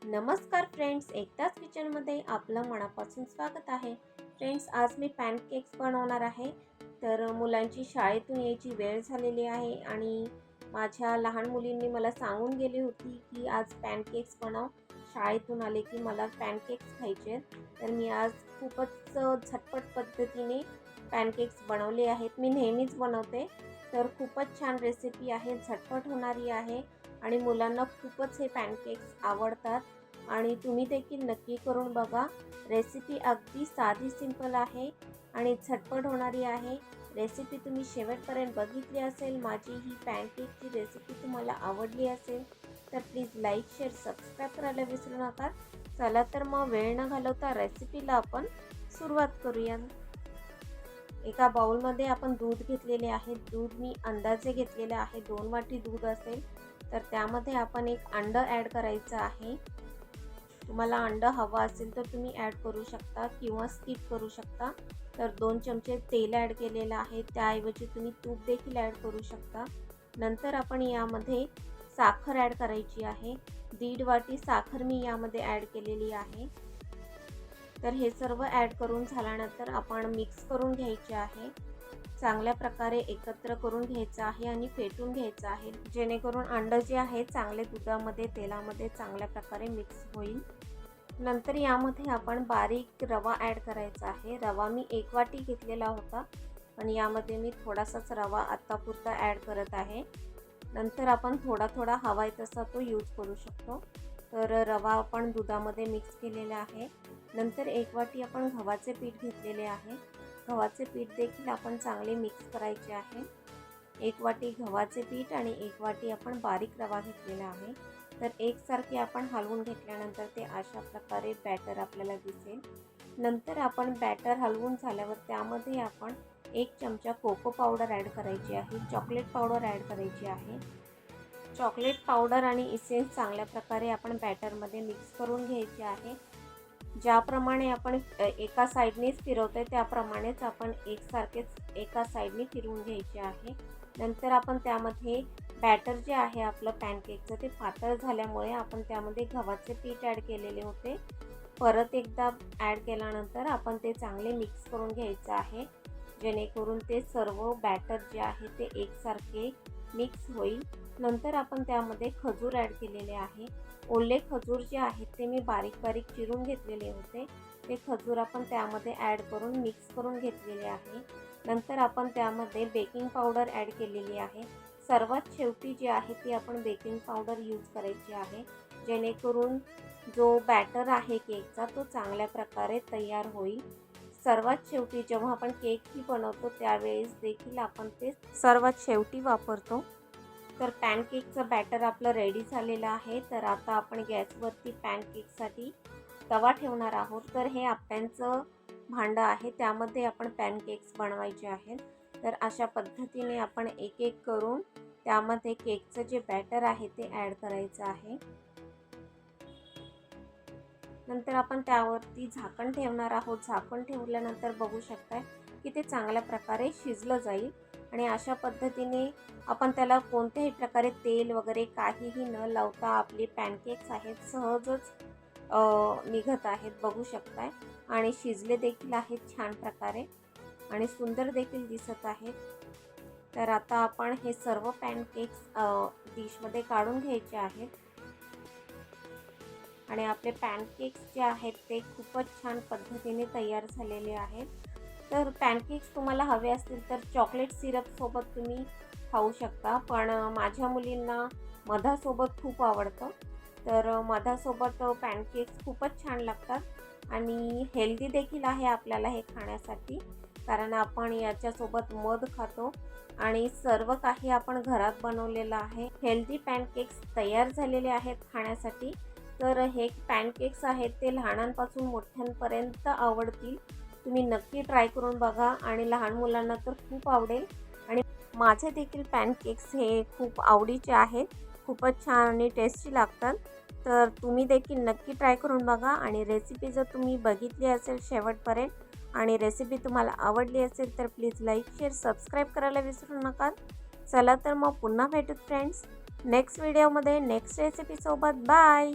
नमस्कार फ्रेंड्स, एकदाच किचनमध्ये आपलं मनापासून स्वागत आहे. फ्रेंड्स, आज मी पॅनकेक्स बनवणार आहे. तर मुलांची शाळेतून यायची वेळ झालेली आहे आणि माझ्या लहान मुलींनी मला सांगून गेली होती की आज पॅनकेक्स बनव. शाळेतून आले की मला पॅनकेक्स खायचे. तर मी आज खूपच झटपट पद्धतीने पॅनकेक्स बनवले आहेत. मी नेहमीच बनवते, तर खूपच छान रेसिपी आहे, झटपट होणारी आहे आणि मुलांना खूपच हे पॅनकेक्स आवडतात आणि तुम्ही देखील नक्की करून बघा. रेसिपी अगदी साधी सिंपल आहे आणि झटपट होणारी आहे. रेसिपी तुम्ही शेवटपर्यंत बघितली असेल. माझी ही पॅनकेकची रेसिपी तुम्हाला आवडली असेल तर प्लीज लाईक, शेअर, सबस्क्राईब करायला विसरू नका. चला तर मग वेळ न घालवता रेसिपीला आपण सुरुवात करूया. एका बाउलमध्ये आपण दूध घेतलेले आहे. दूध मी अंदाजे घेतलेले आहे, 2 वाटी दूध असेल. तर त्यामध्ये आपण एक अंडं ॲड करायचं आहे. तुम्हाला अंडं हवं असेल तर तुम्ही ॲड करू शकता किंवा स्किप करू शकता. तर 2 चमचे तेल ॲड केलेलं आहे, त्याऐवजी तुम्ही तूप देखील ॲड करू शकता. नंतर आपण यामध्ये साखर ॲड करायची आहे. 1.5 वाटी साखर मी यामध्ये ॲड केलेली आहे. तर हे सर्व ॲड करून झाल्यानंतर आपण मिक्स करून घ्यायचे आहे. चांगल्या प्रकारे एकत्र करून घ्यायचं आहे आणि फेटून घ्यायचं आहे, जेणेकरून अंडं जे आहे चांगले दुधामध्ये, तेलामध्ये चांगल्या प्रकारे मिक्स होईल. नंतर यामध्ये आपण बारीक रवा ॲड करायचा आहे. रवा मी 1 वाटी घेतलेला होता, पण यामध्ये मी थोडासाच रवा आत्तापुरता ॲड करत आहे. नंतर आपण थोडा थोडा हवा आहे तसा तो यूज करू शकतो. तर रवा आपण दुधामध्ये मिक्स केलेला आहे. नंतर 1 वाटी आपण गव्हाचे पीठ घेतलेले आहे. गव्हाचे पीठ देखील आपण चांगले मिक्स करायचे आहे. 1 वाटी गव्हाचे पीठ आणि 1 वाटी आपण बारीक रवा घेतलेला आहे. तर एकसारखे आपण हलवून घेतल्यानंतर ते अशा प्रकारे बॅटर आपल्याला दिसेल. नंतर आपण बॅटर हलवून झाल्यावर त्यामध्ये आपण 1 चमचा कोको पावडर ॲड करायची आहे. चॉकलेट पावडर ॲड करायची आहे. चॉकलेट पावडर आणि इसेन्स चांगल्या प्रकारे आपण बॅटरमध्ये मिक्स करून घ्यायचे आहे. ज्याप्रमाणे आपण एका साईडनेच फिरवतोय त्याप्रमाणेच आपण एकसारखेच एका साईडने फिरवून घ्यायचे आहे. नंतर आपण त्यामध्ये बॅटर जे आहे आपलं पॅनकेकचं ते पातळ झाल्यामुळे आपण त्यामध्ये गव्हाचे पीठ ॲड केलेले होते. परत एकदा ॲड केल्यानंतर आपण ते चांगले मिक्स करून घ्यायचं आहे, जेणेकरून ते सर्व बॅटर जे आहे ते एकसारखे मिक्स होईल. नंतर आपण त्यामध्ये खजूर ॲड केलेले आहे. ओले खजूर जे आहेत ते मी बारीक बारीक चिरून घेतलेले होते. ते खजूर आपण त्यामध्ये ॲड करून मिक्स करून घेतलेले आहे. नंतर आपण त्यामध्ये बेकिंग पावडर ॲड केलेली आहे. सर्वात शेवटी जे आहे ती आपण बेकिंग पावडर यूज करायची आहे, जेणेकरून जो बॅटर आहे केकचा तो चांगल्या प्रकारे तयार होईल. सर्वात शेवटी जेव्हा आपण केकही बनवतो त्यावेळेस देखील आपण ते सर्वात शेवटी वापरतो. तर पॅनकेकचं बॅटर आपलं रेडी झालेलं आहे. तर आता आपण गॅसवरती पॅनकेकसाठी तवा ठेवणार आहोत. तर हे आप्यांचं भांडं आहे, त्यामध्ये आपण पॅनकेक्स बनवायचे आहेत. तर अशा पद्धतीने आपण एक एक करून त्यामध्ये केकचं जे बॅटर आहे ते ॲड करायचं आहे. नंतर आपण त्यावरती झाकण ठेवणार आहोत. झाकण ठेवल्यानंतर बघू शकताय की ते चांगल्या प्रकारे शिजलं जाईल आणि अशा पद्धतीने आपण त्याला कोणत्याही प्रकारे तेल वगैरे काहीही न लावता आपले पॅनकेक्स आहेत सहजच निघत आहेत, बघू शकताय. आणि शिजले देखील आहेत छान प्रकारे आणि सुंदर देखील दिसत आहेत. तर आता आपण हे सर्व पॅनकेक्स डिशमध्ये काढून घ्यायचे आहेत आणि आपले पॅनकेक्स जे आहेत ते खूपच छान पद्धतीने तयार झालेले आहेत. तर पॅनकेक्स तुम्हाला हवे असतील तर चॉकलेट सिरपसोबत तुम्ही खाऊ शकता, पण माझ्या मुलींना मधासोबत खूप आवडतं. तर मधासोबत पॅनकेक्स खूपच छान लागतात आणि हेल्दी देखील आहे आपल्याला हे खाण्यासाठी, कारण आपण याच्यासोबत मध खातो आणि सर्व काही आपण घरात बनवलेलं आहे. हेल्दी पॅनकेक्स तयार झालेले आहेत खाण्यासाठी. तर हे पॅनकेक्स आहेत ते लहानांपासून मोठ्यांपर्यंत आवडतील. तुम्ही नक्की ट्राय करून बघा आणि लहान मुलांना तर खूप आवडेल. आणि माझे देखील पॅनकेक्स हे खूप आवडीचे आहेत, खूपच छान आणि टेस्टी लागतात. तर तुम्ही देखील नक्की ट्राय करून बघा आणि रेसिपी जर तुम्ही बघितली असेल शेवटपर्यंत आणि रेसिपी तुम्हाला आवडली असेल तर प्लीज लाईक, शेअर, सबस्क्राईब करायला विसरू नका. चला तर मग पुन्हा भेटूत फ्रेंड्स नेक्स्ट व्हिडिओमध्ये नेक्स्ट रेसिपीसोबत. बाय.